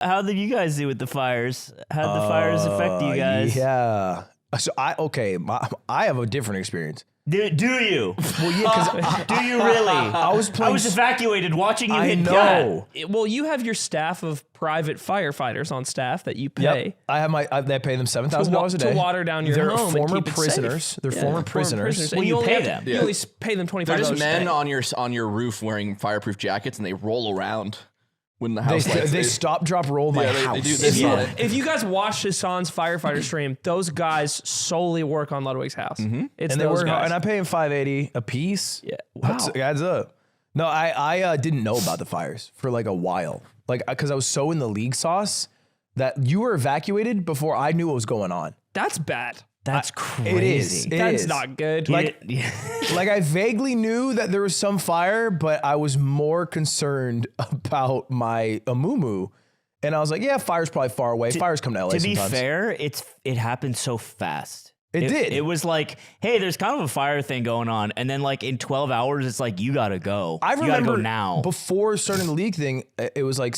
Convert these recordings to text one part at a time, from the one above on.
How did you guys do with the fires? How did the fires affect you guys? Yeah. So I have a different experience. Do you? Well, yeah, because Do you really? I was evacuated watching you I hit know. Well, you have your staff of private firefighters on staff that you pay. Yep. I have they pay them $7,000 a day to water down your They're home. former and keep prisoners. It safe. They're former prisoners. Well, And you only pay have to- them. You only pay them $25. They're just men a day. on your roof wearing fireproof jackets, and they roll around when the house lights. They stop, drop, roll my house. They do this on it. If you guys watch Hassan's firefighter stream, those guys solely work on Ludwig's house. It's And they those work, guys. and I pay them $580 a piece. Yeah. Wow, it adds up. No, I didn't know about the fires for like a while, like because I was so in the league sauce that you were evacuated before I knew what was going on. That's bad. That's crazy. It is. That's not good. Like I vaguely knew that there was some fire, but I was more concerned about my Amumu. And I was like, yeah, fire's probably far away. Fires come to LA To be sometimes. fair, it happened so fast. It did. It was like, hey, there's kind of a fire thing going on, and then like in 12 hours, it's like you gotta go. I you gotta remember go now. before starting the league thing, it was like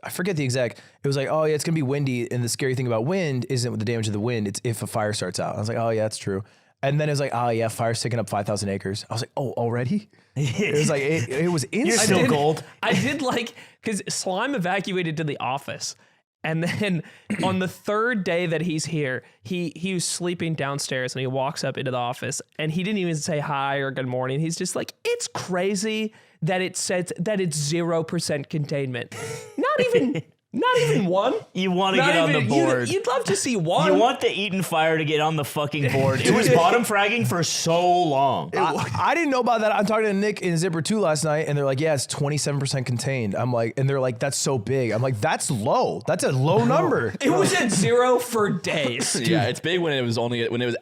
I forget the exact. It was like, oh yeah, it's gonna be windy, and the scary thing about wind isn't with the damage of the wind; it's if a fire starts out. I was like, oh yeah, that's true. And then it was like, oh yeah, fire's taking up 5,000 acres. I was like, oh, already? It was like it was instant. You're still gold. I did like, because Slime evacuated to the office. And then on the third day that he's here, he was sleeping downstairs and he walks up into the office and he didn't even say hi or good morning. He's just like, it's crazy that it says that it's 0% containment. Not even one. You want to get on the board. You'd love to see one. You want the Eaton Fire to get on the fucking board. It was bottom fragging for so long. I didn't know about that. I'm talking to Nick in Zipper 2 last night, and they're like, yeah, it's 27% contained. I'm like, and they're like, that's so big. I'm like, that's low. That's a low number. It was at 0 for days. Yeah, it's big when it was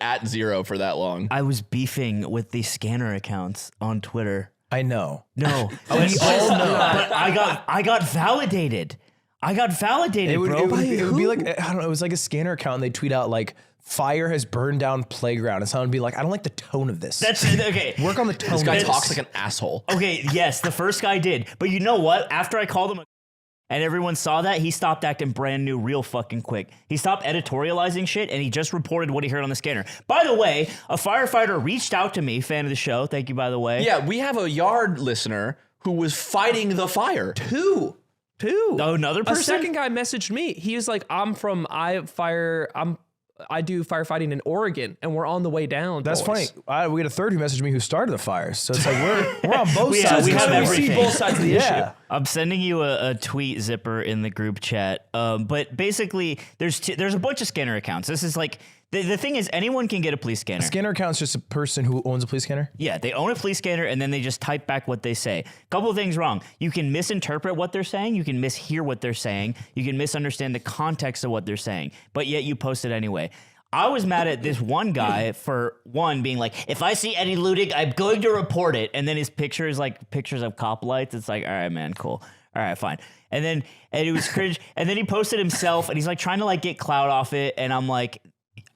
at 0 for that long. I was beefing with the scanner accounts on Twitter. I know. No, We all know. but I got validated. It would, bro. it would be like, I don't know, it was like a scanner account, and they tweet out like, fire has burned down playground. And someone would be like, I don't like the tone of this. That's okay. Work on the tone. This guy of this. talks like an asshole. Okay, yes, the first guy did. But you know what? After I called him and everyone saw that, he stopped acting brand new real fucking quick. He stopped editorializing shit, and he just reported what he heard on the scanner. By the way, a firefighter reached out to me, fan of the show. Thank you, by the way. Yeah, we have a yard listener who was fighting the fire. Two. Oh, another person? A second guy messaged me. He was like, I do firefighting in Oregon, and we're on the way down. That's boys. funny. We had a third who messaged me who started the fires. So it's like we're on both sides. we have We everything. see both sides of the issue. I'm sending you a tweet, Zipper, in the group chat. But basically, there's a bunch of scanner accounts. This is like, the thing is, anyone can get a police scanner. Scanner account's just a person who owns a police scanner? Yeah, they own a police scanner, and then they just type back what they say. Couple of things wrong. You can misinterpret what they're saying. You can mishear what they're saying. You can misunderstand the context of what they're saying. But yet you post it anyway. I was mad at this one guy for one being like, if I see any looting, I'm going to report it. And then his picture is like pictures of cop lights. It's like, all right, man, cool. All right, fine. And it was cringe. And then he posted himself, and he's like trying to like get clout off it. And I'm like,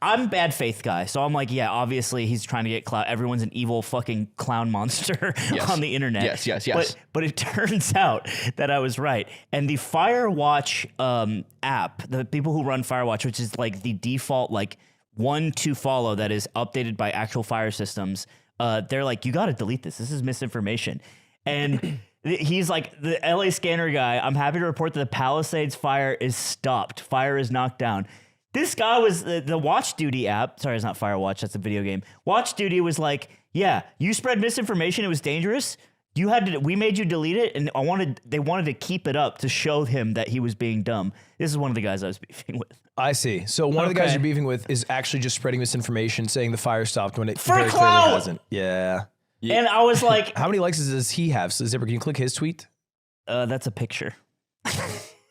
I'm bad faith guy. So I'm like, yeah, obviously he's trying to get clout. Everyone's an evil fucking clown monster on the internet. Yes. But it turns out that I was right. And the Firewatch app, the people who run Firewatch, which is like the default like one to follow that is updated by actual fire systems, they're like, you got to delete this. This is misinformation. And he's like, the LA scanner guy, I'm happy to report that the Palisades fire is stopped. Fire is knocked down. This guy was the Watch Duty app. Sorry, it's not Firewatch. That's a video game. Watch Duty was like, yeah, you spread misinformation. It was dangerous. We made you delete it, and they wanted to keep it up to show him that he was being dumb. This is one of the guys I was beefing with. I see. So one of the guys you're beefing with is actually just spreading misinformation, saying the fire stopped when it For very clout! clearly hasn't. Yeah. And I was like, How many likes does he have? So Zipper, can you click his tweet? that's a picture.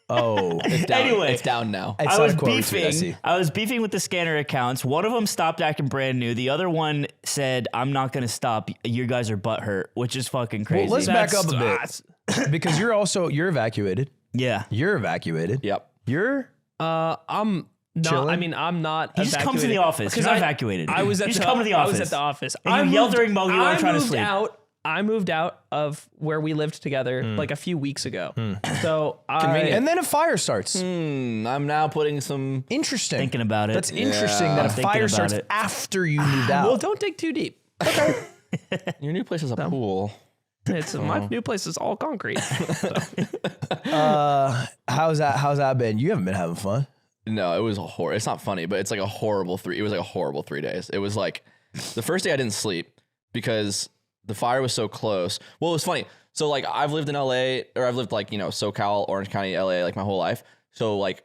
Oh. It's down. Anyway. It's down now. It's I not was a quote retweet, I see. beefing. I was beefing with the scanner accounts. One of them stopped acting brand new. The other one said, "I'm not going to stop. You guys are butthurt,rt," which is fucking crazy. Well, let's back up a bit. Because you're evacuated. Yeah. You're evacuated. Yep. You're I'm not. Chilling? I mean, I'm not. He just comes to the office. You're not evacuated. I was at you the just come to the office. I was at the office. And you yelled during Mogi while trying to sleep. Out I moved out of where we lived together like a few weeks ago. So And then a fire starts. I'm now putting some. Interesting. Thinking about it. That's interesting that a Thinking fire about starts it. after you moved out. well, don't dig too deep. Your new place is a pool. It's my new place is all concrete. How's that been? You haven't been having fun. No, it was it's not funny, but it's like a horrible 3. It was like a horrible 3 days. It was like the first day I didn't sleep because the fire was so close. Well, it was funny. So like I've lived in LA, or I've lived like, SoCal, Orange County, LA, like my whole life. So like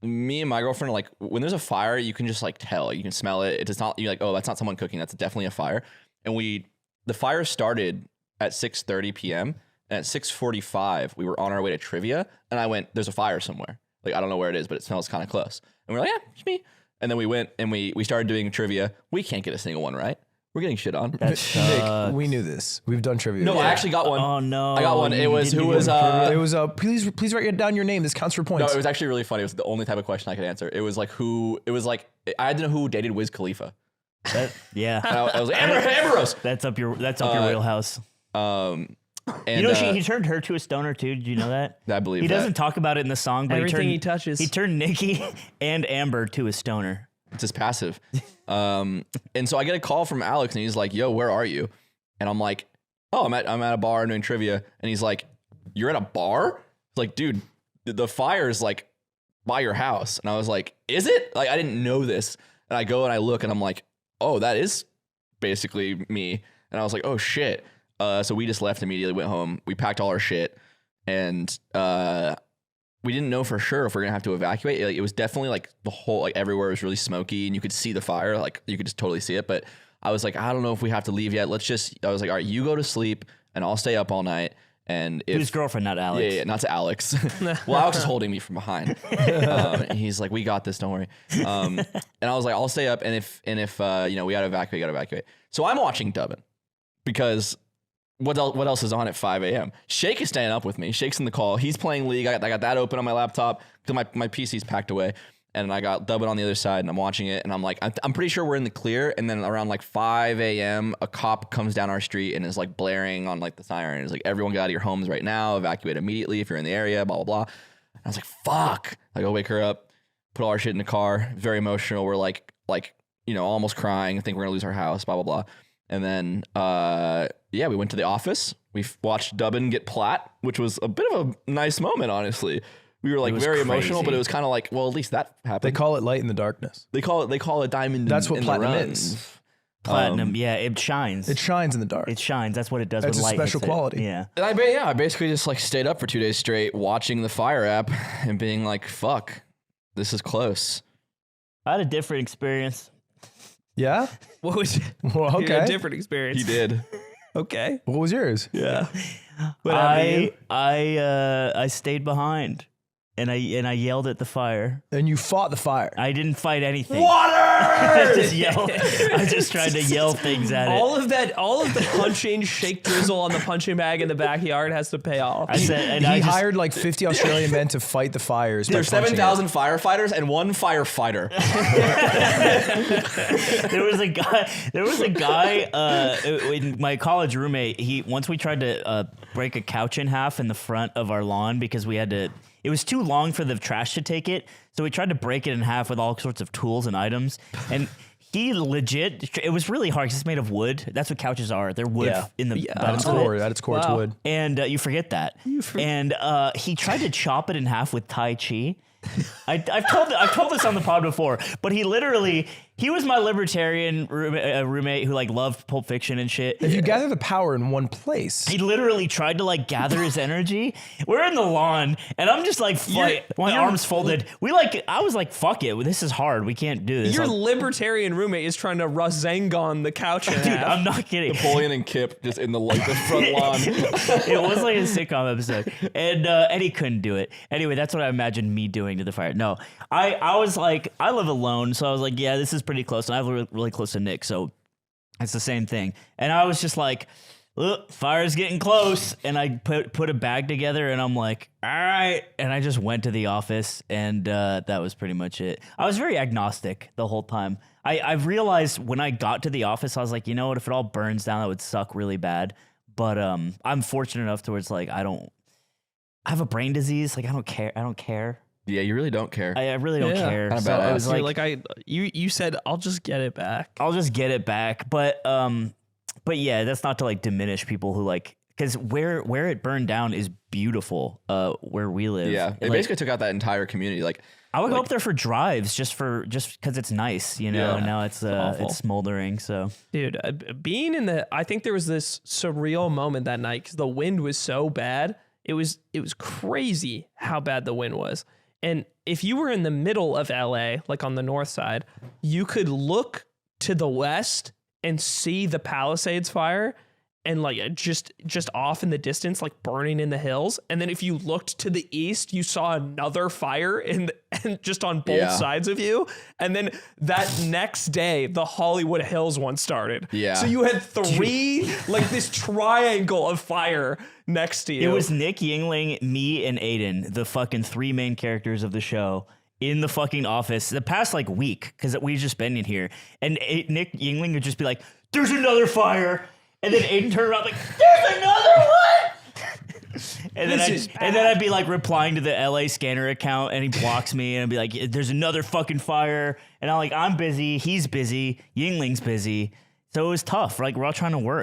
me and my girlfriend are like, when there's a fire, you can just like tell, you can smell it. It's not, you're like, oh, that's not someone cooking. That's definitely a fire. And the fire started at 6:30 p.m. and at 6:45 we were on our way to trivia, and I went, there's a fire somewhere. Like I don't know where it is, but it smells kind of close. And we're like, yeah, it's me. And then we went and we started doing trivia. We can't get a single one right. We're getting shit on. Nick, we knew this. We've done trivia. No, I actually got one. Oh no! I got one. It was didn't who do was one. It was please write down your name. This counts for No, points. it was actually really funny. It was the only type of question I could answer. It was like I had to know who dated Wiz Khalifa. Yeah, And I was like, Amber Rose. that's up your wheelhouse. And He turned her to a stoner too. Did you know that? I believe he that. doesn't talk about it in the song, but Everything he he touches. He turned Nikki and Amber to a stoner. It's just passive. And so I get a call from Alex, and he's like, yo, where are you? And I'm like, oh, I'm at a bar doing trivia. And he's like, you're at a bar? It's like, dude, the fire's like by your house. And I was like, is it? Like, I didn't know this. And I go and I look, and I'm like, oh, that is basically me. And I was like, oh shit. So we just left immediately, went home. We packed all our shit, and we didn't know for sure if we're gonna have to evacuate. Like, it was definitely like the whole, like everywhere was really smoky, and you could see the fire. Like you could just totally see it. But I was like, I don't know if we have to leave yet. I was like, all right, you go to sleep, and I'll stay up all night. And His girlfriend, not Alex. yeah, not to Alex. Well, Alex is holding me from behind. He's like, we got this, don't worry. And I was like, I'll stay up, and if we gotta evacuate. So I'm watching Dubbin because what else is on at 5 a.m.? Shake is staying up with me. Shake's in the call. He's playing League. I got that open on my laptop because my PC's packed away. And I got Dubbin on the other side, and I'm watching it. And I'm like, I'm pretty sure we're in the clear. And then around like 5 a.m., a cop comes down our street and is like blaring on like the siren. It's like, everyone get out of your homes right now. Evacuate immediately if you're in the area, blah, blah, blah. And I was like, fuck. I go wake her up, put all our shit in the car. Very emotional. We're like almost crying. I think we're going to lose our house, blah, blah, blah. And then, we went to the office. We watched Dubbin get plat, which was a bit of a nice moment, honestly. We were like very emotional, but it was kind of like, well, at least that happened. They call it light in the darkness. They call it diamond. That's what in platinum the run. is. Platinum, yeah, it shines. It shines in the dark. It shines. That's what it does. That's when a light special hits it. quality. Yeah. And I basically just like stayed up for 2 days straight watching the fire app and being like, fuck, this is close. I had a different experience. Yeah? What was Well, a okay. different experience? He did. Okay. What was yours? Yeah. I stayed behind, and I yelled at the fire. And you fought the fire. I didn't fight anything. Water! I just yelled. I just tried to yell things at it. All of the punching shake drizzle on the punching bag in the backyard has to pay off. I said, and He I just, hired like 50 Australian men to fight the fires. by There's punching it. 7,000 firefighters and one firefighter. there was a guy in my college roommate. Once we tried to break a couch in half in the front of our lawn because we had to. It was too long for the trash to take it, so we tried to break it in half with all sorts of tools and items. And he legit, it was really hard because it's made of wood. That's what couches are. They're wood in the At its core, at its core, it's Wow. wood. And you forget that. And he tried to chop it in half with Tai Chi. I've told this on the pod before, but he was my libertarian roommate who like loved Pulp Fiction and shit. If you gather the power in one place, He literally tried to like gather his energy. We're in the lawn, and I'm just like, my arms folded. I was like, fuck it, this is hard. We can't do this. Your Like, libertarian roommate is trying to Rasengan the couch in dude, half. I'm not kidding. Napoleon and Kip just in the front lawn. It was like a sitcom episode, and he couldn't do it. Anyway, that's what I imagined me doing to the fire. No, I was like, I live alone, so I was like, yeah, this is pretty close, and I live really close to Nick, so it's the same thing. And I was just like, look, fire's getting close, and I put a bag together, and I'm like, all right, and I just went to the office, and that was pretty much it. I was very agnostic the whole time. I realized when I got to the office, I was like, you know what, if it all burns down, that would suck really bad. But I'm fortunate enough towards like I have a brain disease. Like I don't care. Yeah, you really don't care. I really don't Yeah. care. Kinda So badass. it was You're like, you said I'll just get it back. I'll just get it back. But yeah, that's not to like diminish people who like, because where it burned down is beautiful. Where we live. Yeah, it Like, basically took out that entire community. Like, I would go up there for drives just because it's nice, you know. Yeah. And now it's awful. smoldering. So Dude, being in I think there was this surreal moment that night because the wind was so bad. It was crazy how bad the wind was. And if you were in the middle of LA, like on the north side, you could look to the west and see the Palisades fire and like just off in the distance, like burning in the hills. And then if you looked to the east, you saw another fire and just on both Yeah. sides of you. And then that next day, the Hollywood Hills one started. Yeah. So you had three, like this triangle of fire next to you. it was Nick Yingling, me, and Aiden, the fucking three main characters of the show, in the fucking office the past like week because we've just been in here. And Nick Yingling would just be like, "There's another fire." And then Aiden turned around like, "There's another one!" And then I'd be like replying to the LA scanner account and he blocks me and I'd be like, "There's another fucking fire." And I'm like, "I'm busy, he's busy, Yingling's busy." So it was tough. Like we're all trying to work.